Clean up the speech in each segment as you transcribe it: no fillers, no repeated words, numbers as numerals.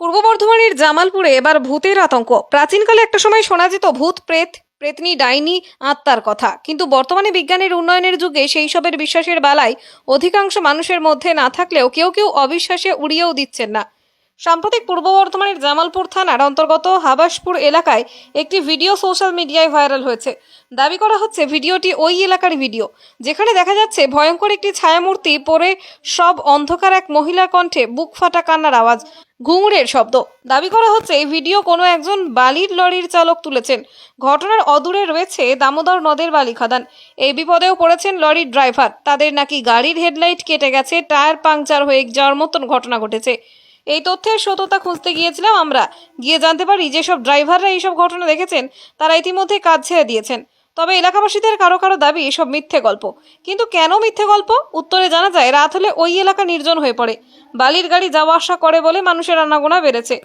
পূর্ব বর্ধমানের জামালপুরে এবার ভূতের আতঙ্ক। প্রাচীনকালে একটা সময় শোনা যেত ভূত প্রেত প্রেতনি ডাইনি আত্মার কথা, কিন্তু বর্তমানে বিজ্ঞানের উন্নয়নের যুগে সেই সবের বিশ্বাসের বেলায় অধিকাংশ মানুষের মধ্যে না থাকলেও কেউ কেউ অবিশ্বাসে উড়িয়েও দিচ্ছেন না। সাম্প্রতিক পূর্ব বর্ধমানের জামালপুর থানার অন্তর্গত হাবাসপুর এলাকায় একটি ভিডিও সোশ্যাল মিডিয়ায় ভাইরাল হয়েছে। দাবি করা হচ্ছে ভিডিওটি ওই এলাকার ভিডিও, যেখানে দেখা যাচ্ছে ভয়ঙ্কর একটি ছায়ামূর্তি পরে সব অন্ধকার এক মহিলার কণ্ঠে বুক ফাটা কান্নার আওয়াজ, ঘুঙুরের শব্দ। দাবি করা হচ্ছে এই ভিডিও কোনো একজন বালির লরির চালক তুলেছেন। ঘটনার অদূরে রয়েছে দামোদর নদের বালি খাদান। এই বিপদেও পড়েছেন লরির ড্রাইভার। তাদের নাকি গাড়ির হেডলাইট কেটে গেছে, টায়ার পাংচার হয়ে যাওয়ার মতন ঘটনা ঘটেছে। এই তথ্যের সত্যতা খুঁজতে গিয়েছিলাম আমরা। গিয়ে জানতে পারি যেসব ড্রাইভাররা এইসব ঘটনা দেখেছেন তারা ইতিমধ্যে কাজ ছেড়ে দিয়েছেন। তবে এলাকাবাসীদের কারো কারো দাবি এসব মিথ্যে গল্প। কিন্তু কেন মিথ্যে গল্প? উত্তরে জানা যায় রাত হলে ওই এলাকা নির্জন হয়ে পড়ে। বালির গাড়ি যাওয়া আসা করে বলে মানুষের আনাগোনা বেড়েছে।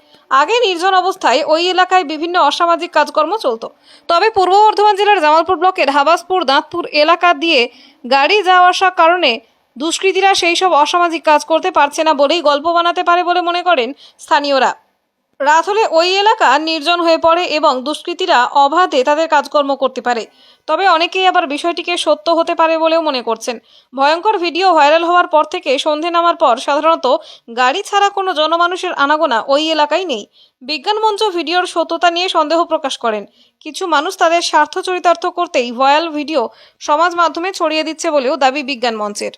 আগে নির্জন অবস্থায় ওই এলাকায় বিভিন্ন অসামাজিক কাজকর্ম চলতো। তবে পূর্ব বর্ধমান জেলার জামালপুর ব্লকের হাবাসপুর দাঁতপুর এলাকা দিয়ে গাড়ি যাওয়া আসার কারণে দুষ্কৃতীরা সেই সব অসামাজিক কাজ করতে পারছে না বলেই গল্প বানাতে পারে বলে মনে করেন স্থানীয়রা। রাত হলে ওই এলাকা নির্জন হয়ে পড়ে এবং দুষ্কৃতীরা অবাধে তাদের কাজকর্ম করতে পারে। তবে অনেকেই আবার বিষয়টিকে সত্য হতে পারে বলেও মনে করছেন। ভয়ঙ্কর ভিডিও ভাইরাল হওয়ার পর থেকে সন্ধে নামার পর সাধারণত গাড়ি ছাড়া কোনো জনমানুষের আনাগোনা ওই এলাকায় নেই। বিজ্ঞান মঞ্চ ভিডিওর সত্যতা নিয়ে সন্দেহ প্রকাশ করেন। কিছু মানুষ তাদের স্বার্থ চরিতার্থ করতেই ভাইরাল ভিডিও সমাজ মাধ্যমে ছড়িয়ে দিচ্ছে বলেও দাবি বিজ্ঞান মঞ্চের।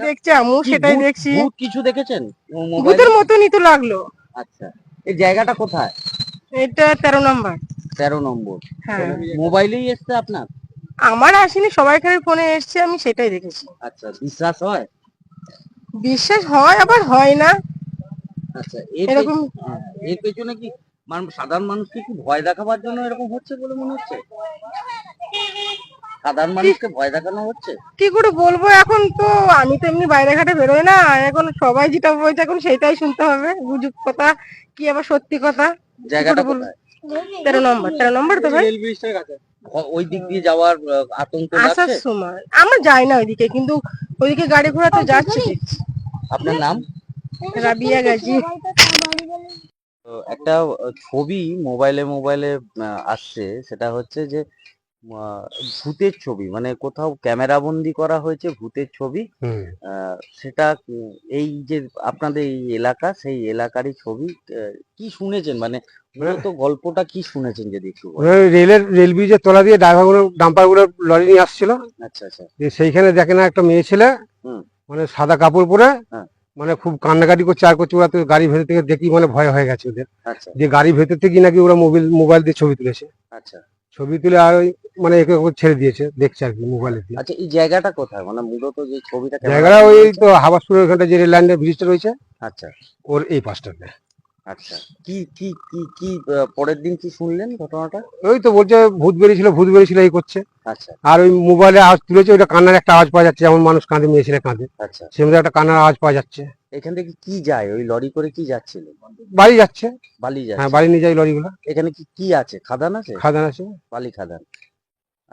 দেখছি আমিও সেটাই দেখছি। ভূত কিছু দেখেছেন মোবাইলে? ভূতের মতনই তো লাগলো। আচ্ছা, এই জায়গাটা কোথায়? এটা 13 নম্বর। 13 নম্বর। হ্যাঁ, মোবাইলেই এসছে আপনার? আমার আসেনি, সবাইকার ফোনে এসছে, আমি সেটাই দেখেছি। আচ্ছা, বিশ্বাস হয়? বিশ্বাস হয় আবার হয় না, আচ্ছা, এরকম। এর পেছনে কি সাধারণ মানুষকে কি ভয় দেখাবার জন্য এরকম হচ্ছে বলে মনে হচ্ছে? সাধারণ মানুষকে ভয় দেখানো হচ্ছে? কি করে বলবো, এখন তো আমি তো এমনি বাইরে ঘাটে বেরোই না, এখন সবাই যেটা বলছে এখন সেটাই শুনতে হবে। গুজব কথা কি আবার সত্যি কথা, জায়গাটা কি করে বলবো? কোথায়? 13 নম্বর তো ভাই। রেল ব্রিজের কাছে। ওই দিক দিয়ে যাওয়ার আতঙ্ক আসার লাগছে? সময় আমরা যাই না ওইদিকে, কিন্তু ওইদিকে গাড়ি ঘোড়া তো যাচ্ছে দেখছি। আপনার নাম? রাবিয়া গাজী। তো একটা ছবি মোবাইলে আসছে, সেটা হচ্ছে যে ভূতের ছবি, মানে কোথাও ক্যামেরা বন্দি করা হয়েছে ভূতের ছবি। সেটা এই যে আপনাদের এই এলাকা, সেই এলাকারই ছবি। কি শুনেছেন, মানে মূলত গল্পটা কি শুনেছেন যদি একটু বলেন? রেল ব্রিজের তলা দিয়ে ড্রাইভার গুলো ডাম্পার গুলো লরি নিয়ে আসছিল। আচ্ছা আচ্ছা। যে সেইখানে দেখে না একটা মেয়ে ছেলে, হুম। মানে সাদা কাপড় পরে, হ্যাঁ। মানে খুব কান্নাকাটি করছে আর করছে। ওরা তো গাড়ির ভেতর থেকে দেখি মানে ভয় হয়ে গেছে ওদের, আচ্ছা যে গাড়ির ভেতর থেকে নাকি ওরা মোবাইল দিয়ে ছবি তুলেছে। আচ্ছা ছবি তুলে আর মানে একে ওকে ছেড়ে দিয়েছে, দেখছে আর কি মোবাইলে দিয়ে। আচ্ছা, এই জায়গাটা কোথায়, মানে মূলত যে ছবিটা জায়গাটা ওই তো হাবাসপুরের ওখানটা যে রেল লাইনের ব্রিজটা রয়েছে, আচ্ছা ওর এই পাশটাতে। আচ্ছা। কি কি কি কি পরের দিন কি শুনলেন ঘটনাটা? ওই তো বলছে ভূত বেরিয়েছিল এই করছে। আচ্ছা আর ওই মোবাইলে আওয়াজ তুলেছে, ওইটা কান্নার একটা আওয়াজ পাওয়া যাচ্ছে, যেমন মানুষ কাঁদে, মেয়ে ছেলে কাঁদে, আচ্ছা। সেমনি একটা কান্নার আওয়াজ পাওয়া যাচ্ছে। এখান থেকে কি যায়, ওই লরি করে কি যাচ্ছিল? বাড়ি যাচ্ছে। বালি হ্যাঁ, যাচ্ছে। বাড়ি নিয়ে যায় লরিগুলো। এখানে কি কি আছে, খাদান আছে? খাদান আছে। বালি খাদান।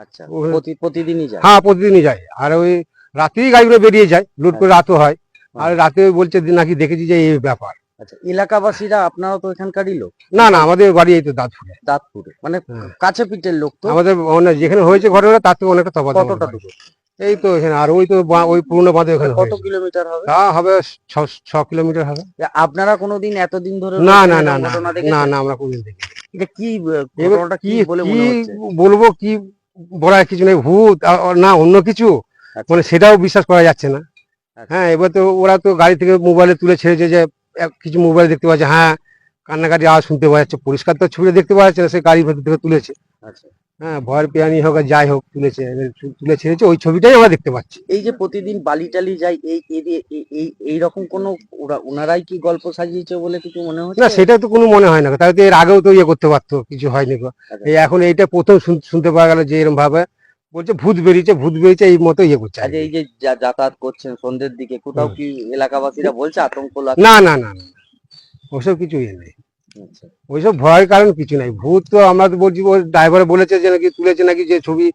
আচ্ছা, ও- প্রতিদিনই যায়? হ্যাঁ, প্রতিদিনই যায়। আর ওই রাতেই গাড়িগুলো বেরিয়ে যায়, লুট করে রাতও হয়। আর রাতে বলছে যে নাকি দেখেছি যে এই ব্যাপার। আচ্ছা, এলাকাবাসীরা, আপনারা তো এখানকারই লোক? না না, আমাদের বাড়ি এই তো দাঁতপুরে। দাঁতপুরে, মানে হ্যাঁ। কাছে পিঠের লোক তো? আমাদের যেখানে হয়েছে ঘটনা তার থেকে অনেকটা তফাৎ। কতটা দূর? এই তো এখানে। আর ওই তো ওই পুরনো বাঁধে ওখানে কত কিলোমিটার হবে? তা হবে 6 কিলোমিটার হবে। আপনারা কোনোদিন এতদিন ধরে না রয়েছেন, না না এরকম না ঘটনা না দেখেছেন? না, আমরা কোনদিন দেখি। এটা কি এবার ঘটনাটা কি কি বলে কি মনে হচ্ছে? বলবো, কি বলার কিছু নেই। ভূত না অন্য কিছু, আচ্ছা, মানে সেটাও বিশ্বাস করা যাচ্ছে না। আচ্ছা। হ্যাঁ, এবার তো ওরা তো গাড়ি থেকে মোবাইলে তুলে ছেড়েছে, যে কিছু মোবাইল দেখতে পাচ্ছে, হ্যাঁ কান্নাকাটি আওয়াজ শুনতে পাওয়া যাচ্ছে। পরিষ্কার তো ছবিটা দেখতে পাওয়া যাচ্ছে না, সে গাড়ির ভেতর থেকে তুলেছে। আচ্ছা হ্যাঁ, ভয়ের প্রাণী হোক আর যাই হোক তুলেছে, তুলে ছেড়েছে, ওই ছবিটাই আমরা দেখতে পাচ্ছি। এই যে প্রতিদিন বালি টালি যায় এই রকম কোনো ওনারাই কি গল্প সাজিয়েছে বলে কিছু মনে না, হচ্ছে? সেটা তো কোনো মনে হয় না, তাই তো এর আগেও তো ইয়ে করতে পারতো, কিছু হয়নি গো। আচ্ছা। এই এখন এইটা প্রথম শুনতে পাওয়া গেল যে এরকম ভাবে বলছে ভূত বেরিয়েছে এই মতো ইয়ে করছে আর আচ্ছা, কি। এই যে যাতায়াত করছেন সন্ধ্যের দিকে, কোথাও কি এলাকাবাসীরা বলছে আতঙ্ক লাগছে? না না না না, ওসব কিছু ইয়ে নেই, আচ্ছা। ওইসব ভয়ের কারণ কিছু নাই। ভূত তো আমরা তো বলছি, ওই ড্রাইভার বলেছে যে নাকি তুলেছে, নাকি যে ছবি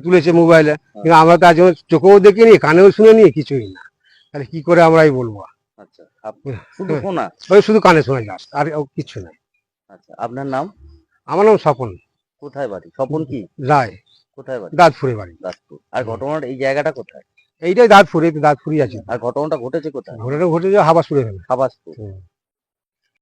তুলেছে মোবাইলে, কিন্তু আমরা তো আজ চোখেও দেখিনি, কানেও শুনিনি, কিছুই না, তাহলে কি করে আমরাই বলবো? আচ্ছা, শুধু শোনা? ওই শুধু কানে শোনা যাস, আর কিছু নাই। আচ্ছা, আপনার নাম? আমার নাম স্বপন কোথায় বাড়ি? স্বপন কি? রায়, কোথায় বাড়ি? দাঁতপুরে বাড়ি। দাসপুর। আর ঘটনার এই জায়গাটা কোথায়? এইটাই দাঁতপুরে, দাঁতপুরি আছে। আর ঘটনাটা ঘটেছে কোথায়? ঘটনাটা ঘটেছে হাবাসপুরে। হাবাসপুর।